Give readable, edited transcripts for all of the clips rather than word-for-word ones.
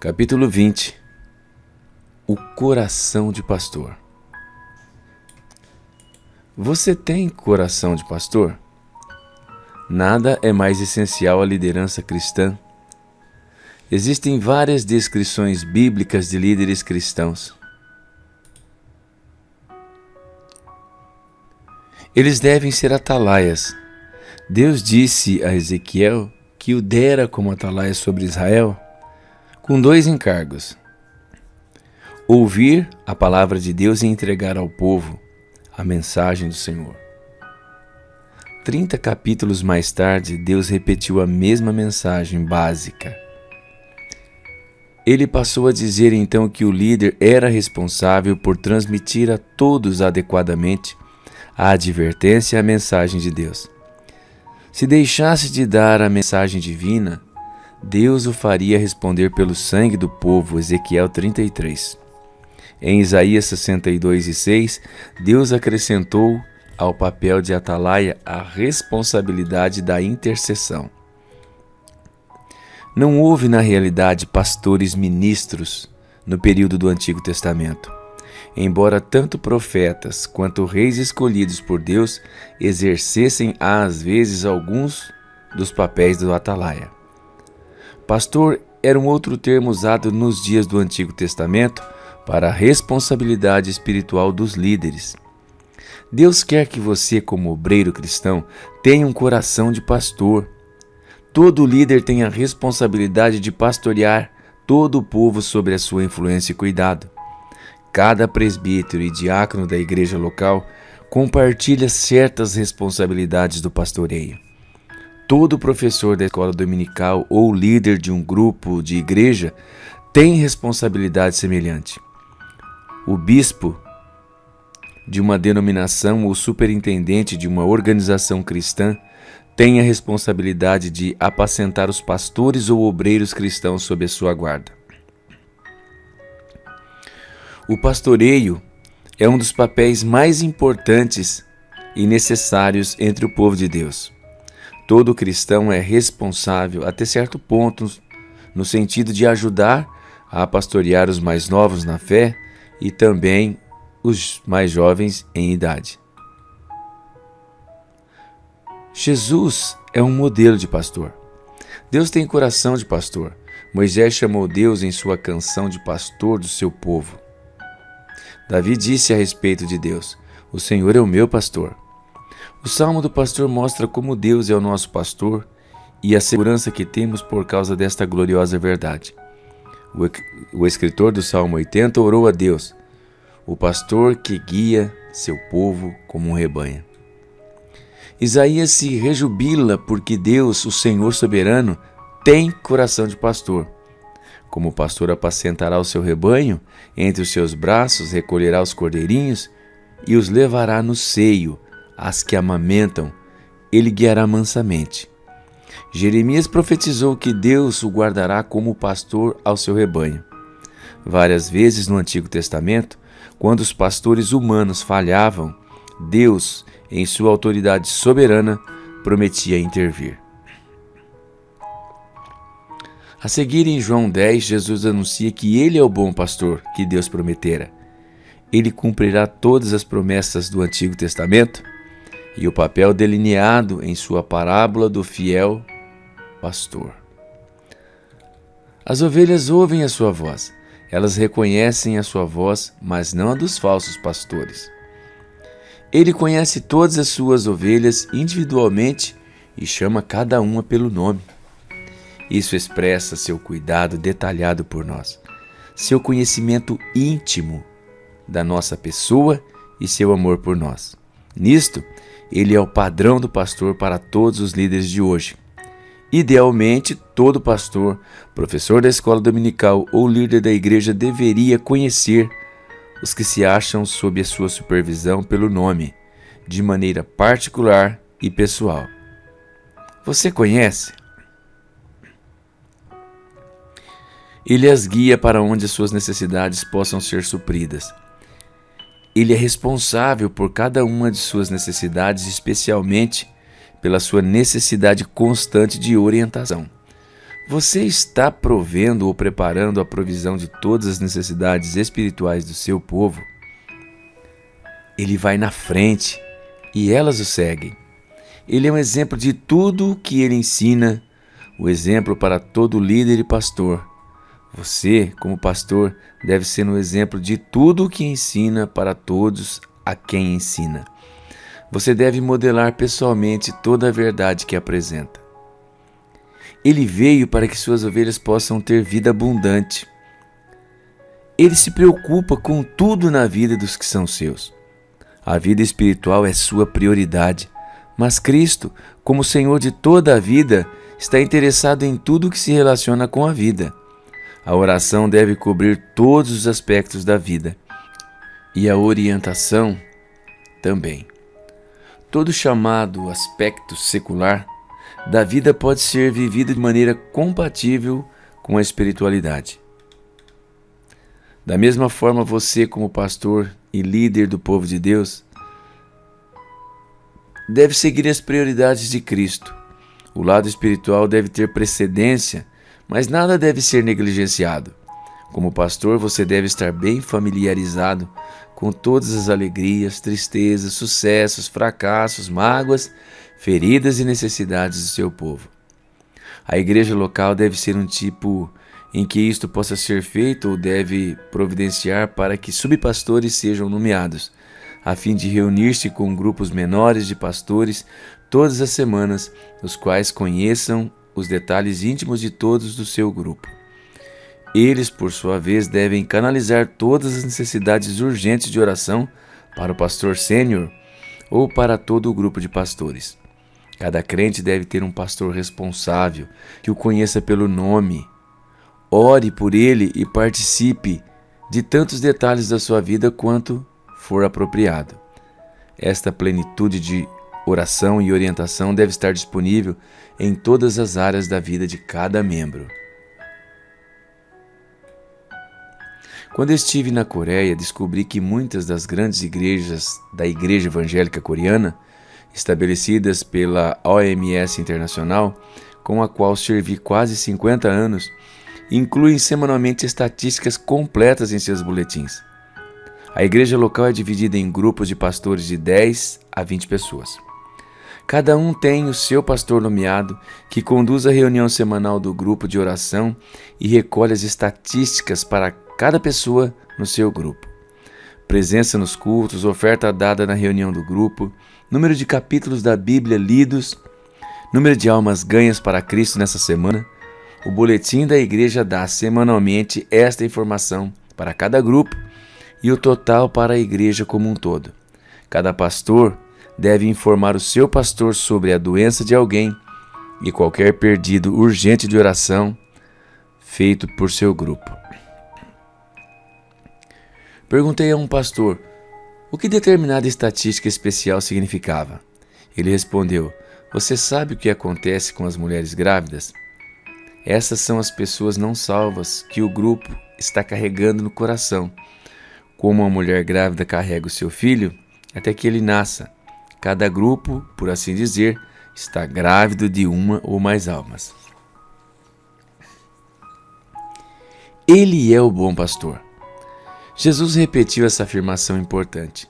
Capítulo 20. O coração de pastor. Você tem coração de pastor? Nada é mais essencial à liderança cristã. Existem várias descrições bíblicas de líderes cristãos. Eles devem ser atalaias. Deus disse a Ezequiel que o dera como atalaia sobre Israel, com 2 encargos: ouvir a palavra de Deus e entregar ao povo a mensagem do Senhor. 30 capítulos mais tarde, Deus repetiu a mesma mensagem básica. Ele passou a dizer então que o líder era responsável por transmitir a todos adequadamente a advertência e a mensagem de Deus. Se deixasse de dar a mensagem divina, Deus o faria responder pelo sangue do povo. Ezequiel 33. Em Isaías 62:6, Deus acrescentou ao papel de atalaia a responsabilidade da intercessão. Não houve, na realidade, pastores ministros no período do Antigo Testamento, embora tanto profetas quanto reis escolhidos por Deus exercessem às vezes alguns dos papéis do atalaia. Pastor era um outro termo usado nos dias do Antigo Testamento para a responsabilidade espiritual dos líderes. Deus quer que você, como obreiro cristão, tenha um coração de pastor. Todo líder tem a responsabilidade de pastorear todo o povo sob a sua influência e cuidado. Cada presbítero e diácono da igreja local compartilha certas responsabilidades do pastoreio. Todo professor da escola dominical ou líder de um grupo de igreja tem responsabilidade semelhante. O bispo de uma denominação ou superintendente de uma organização cristã tem a responsabilidade de apacentar os pastores ou obreiros cristãos sob a sua guarda. O pastoreio é um dos papéis mais importantes e necessários entre o povo de Deus. Todo cristão é responsável até certo ponto, no sentido de ajudar a pastorear os mais novos na fé e também os mais jovens em idade. Jesus é um modelo de pastor. Deus tem coração de pastor. Moisés chamou Deus em sua canção de pastor do seu povo. Davi disse a respeito de Deus: "O Senhor é o meu pastor." O Salmo do pastor mostra como Deus é o nosso pastor e a segurança que temos por causa desta gloriosa verdade. O escritor do Salmo 80 orou a Deus: "O pastor que guia seu povo como um rebanho." Isaías se rejubila porque Deus, o Senhor soberano, tem coração de pastor. Como o pastor apacentará o seu rebanho, entre os seus braços recolherá os cordeirinhos e os levará no seio, as que amamentam, ele guiará mansamente. Jeremias profetizou que Deus o guardará como pastor ao seu rebanho. Várias vezes no Antigo Testamento, quando os pastores humanos falhavam, Deus, em sua autoridade soberana, prometia intervir. A seguir, em João 10, Jesus anuncia que Ele é o bom pastor que Deus prometera. Ele cumprirá todas as promessas do Antigo Testamento e o papel delineado em sua parábola do fiel pastor. As ovelhas ouvem a sua voz. Elas reconhecem a sua voz, mas não a dos falsos pastores. Ele conhece todas as suas ovelhas individualmente e chama cada uma pelo nome. Isso expressa seu cuidado detalhado por nós, seu conhecimento íntimo da nossa pessoa e seu amor por nós. Nisto, ele é o padrão do pastor para todos os líderes de hoje. Idealmente, todo pastor, professor da escola dominical ou líder da igreja deveria conhecer os que se acham sob a sua supervisão pelo nome, de maneira particular e pessoal. Você conhece? Ele as guia para onde as suas necessidades possam ser supridas. Ele é responsável por cada uma de suas necessidades, especialmente pela sua necessidade constante de orientação. Você está provendo ou preparando a provisão de todas as necessidades espirituais do seu povo? Ele vai na frente e elas o seguem. Ele é um exemplo de tudo o que ele ensina, o exemplo para todo líder e pastor. Você, como pastor, deve ser um exemplo de tudo o que ensina para todos a quem ensina. Você deve modelar pessoalmente toda a verdade que apresenta. Ele veio para que suas ovelhas possam ter vida abundante. Ele se preocupa com tudo na vida dos que são seus. A vida espiritual é sua prioridade, mas Cristo, como Senhor de toda a vida, está interessado em tudo que se relaciona com a vida. A oração deve cobrir todos os aspectos da vida e a orientação também. Todo chamado aspecto secular da vida pode ser vivido de maneira compatível com a espiritualidade. Da mesma forma, você, como pastor e líder do povo de Deus, deve seguir as prioridades de Cristo. O lado espiritual deve ter precedência, mas nada deve ser negligenciado. Como pastor, você deve estar bem familiarizado com todas as alegrias, tristezas, sucessos, fracassos, mágoas, feridas e necessidades do seu povo. A igreja local deve ser um tipo em que isto possa ser feito ou deve providenciar para que subpastores sejam nomeados, a fim de reunir-se com grupos menores de pastores todas as semanas, os quais conheçam os detalhes íntimos de todos do seu grupo. Eles, por sua vez, devem canalizar todas as necessidades urgentes de oração para o pastor sênior ou para todo o grupo de pastores. Cada crente deve ter um pastor responsável, que o conheça pelo nome. Ore por ele e participe de tantos detalhes da sua vida quanto for apropriado. Esta plenitude de oração e orientação deve estar disponível em todas as áreas da vida de cada membro. Quando estive na Coreia, descobri que muitas das grandes igrejas da Igreja Evangélica Coreana, estabelecidas pela OMS Internacional, com a qual servi quase 50 anos, incluem semanalmente estatísticas completas em seus boletins. A igreja local é dividida em grupos de pastores de 10 a 20 pessoas. Cada um tem o seu pastor nomeado, que conduz a reunião semanal do grupo de oração e recolhe as estatísticas para cada pessoa no seu grupo. Presença nos cultos, oferta dada na reunião do grupo, número de capítulos da Bíblia lidos, número de almas ganhas para Cristo nessa semana. O boletim da igreja dá semanalmente esta informação para cada grupo e o total para a igreja como um todo. Cada pastor deve informar o seu pastor sobre a doença de alguém e qualquer pedido urgente de oração feito por seu grupo. Perguntei a um pastor o que determinada estatística especial significava. Ele respondeu: "Você sabe o que acontece com as mulheres grávidas? Essas são as pessoas não salvas que o grupo está carregando no coração. Como uma mulher grávida carrega o seu filho até que ele nasça. Cada grupo, por assim dizer, está grávido de uma ou mais almas." Ele é o bom pastor. Jesus repetiu essa afirmação importante.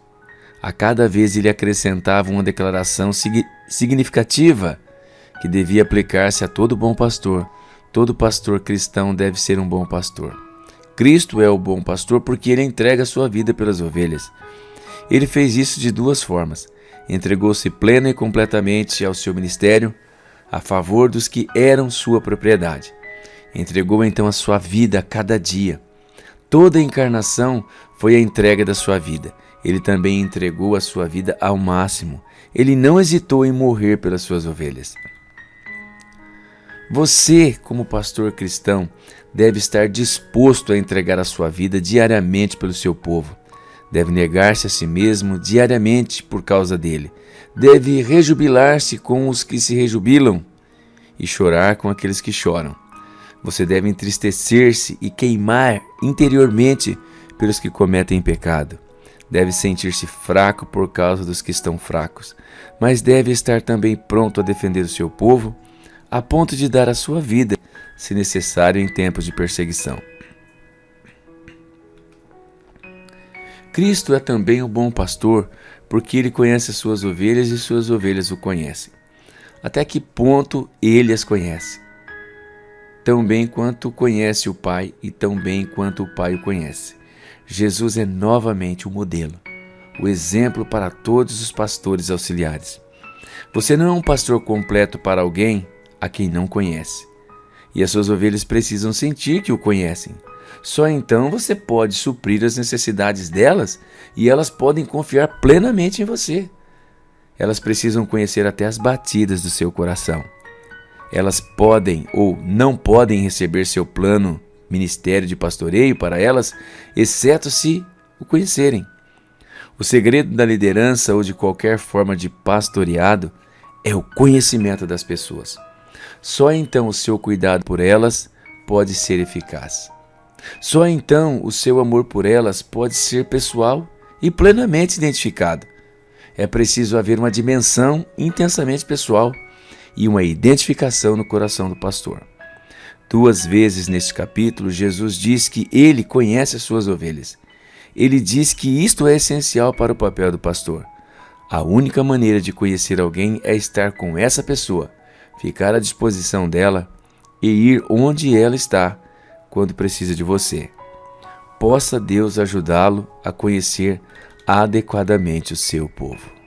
A cada vez ele acrescentava uma declaração significativa que devia aplicar-se a todo bom pastor. Todo pastor cristão deve ser um bom pastor. Cristo é o bom pastor porque ele entrega a sua vida pelas ovelhas. Ele fez isso de duas formas. Entregou-se plena e completamente ao seu ministério, a favor dos que eram sua propriedade. Entregou então a sua vida a cada dia. Toda a encarnação foi a entrega da sua vida. Ele também entregou a sua vida ao máximo. Ele não hesitou em morrer pelas suas ovelhas. Você, como pastor cristão, deve estar disposto a entregar a sua vida diariamente pelo seu povo. Deve negar-se a si mesmo diariamente por causa dele. Deve rejubilar-se com os que se rejubilam e chorar com aqueles que choram. Você deve entristecer-se e queimar interiormente pelos que cometem pecado. Deve sentir-se fraco por causa dos que estão fracos, mas deve estar também pronto a defender o seu povo, a ponto de dar a sua vida, se necessário, em tempos de perseguição. Cristo é também o bom pastor, porque ele conhece as suas ovelhas e suas ovelhas o conhecem. Até que ponto ele as conhece? Tão bem quanto conhece o Pai e tão bem quanto o Pai o conhece. Jesus é novamente o modelo, o exemplo para todos os pastores auxiliares. Você não é um pastor completo para alguém a quem não conhece. E as suas ovelhas precisam sentir que o conhecem. Só então você pode suprir as necessidades delas e elas podem confiar plenamente em você. Elas precisam conhecer até as batidas do seu coração. Elas podem ou não podem receber seu plano, ministério de pastoreio para elas, exceto se o conhecerem. O segredo da liderança ou de qualquer forma de pastoreado é o conhecimento das pessoas. Só então o seu cuidado por elas pode ser eficaz. Só então o seu amor por elas pode ser pessoal e plenamente identificado. É preciso haver uma dimensão intensamente pessoal e uma identificação no coração do pastor. 2 vezes neste capítulo, Jesus diz que ele conhece as suas ovelhas. Ele diz que isto é essencial para o papel do pastor. A única maneira de conhecer alguém é estar com essa pessoa, ficar à disposição dela e ir onde ela está quando precisa de você. Possa Deus ajudá-lo a conhecer adequadamente o seu povo.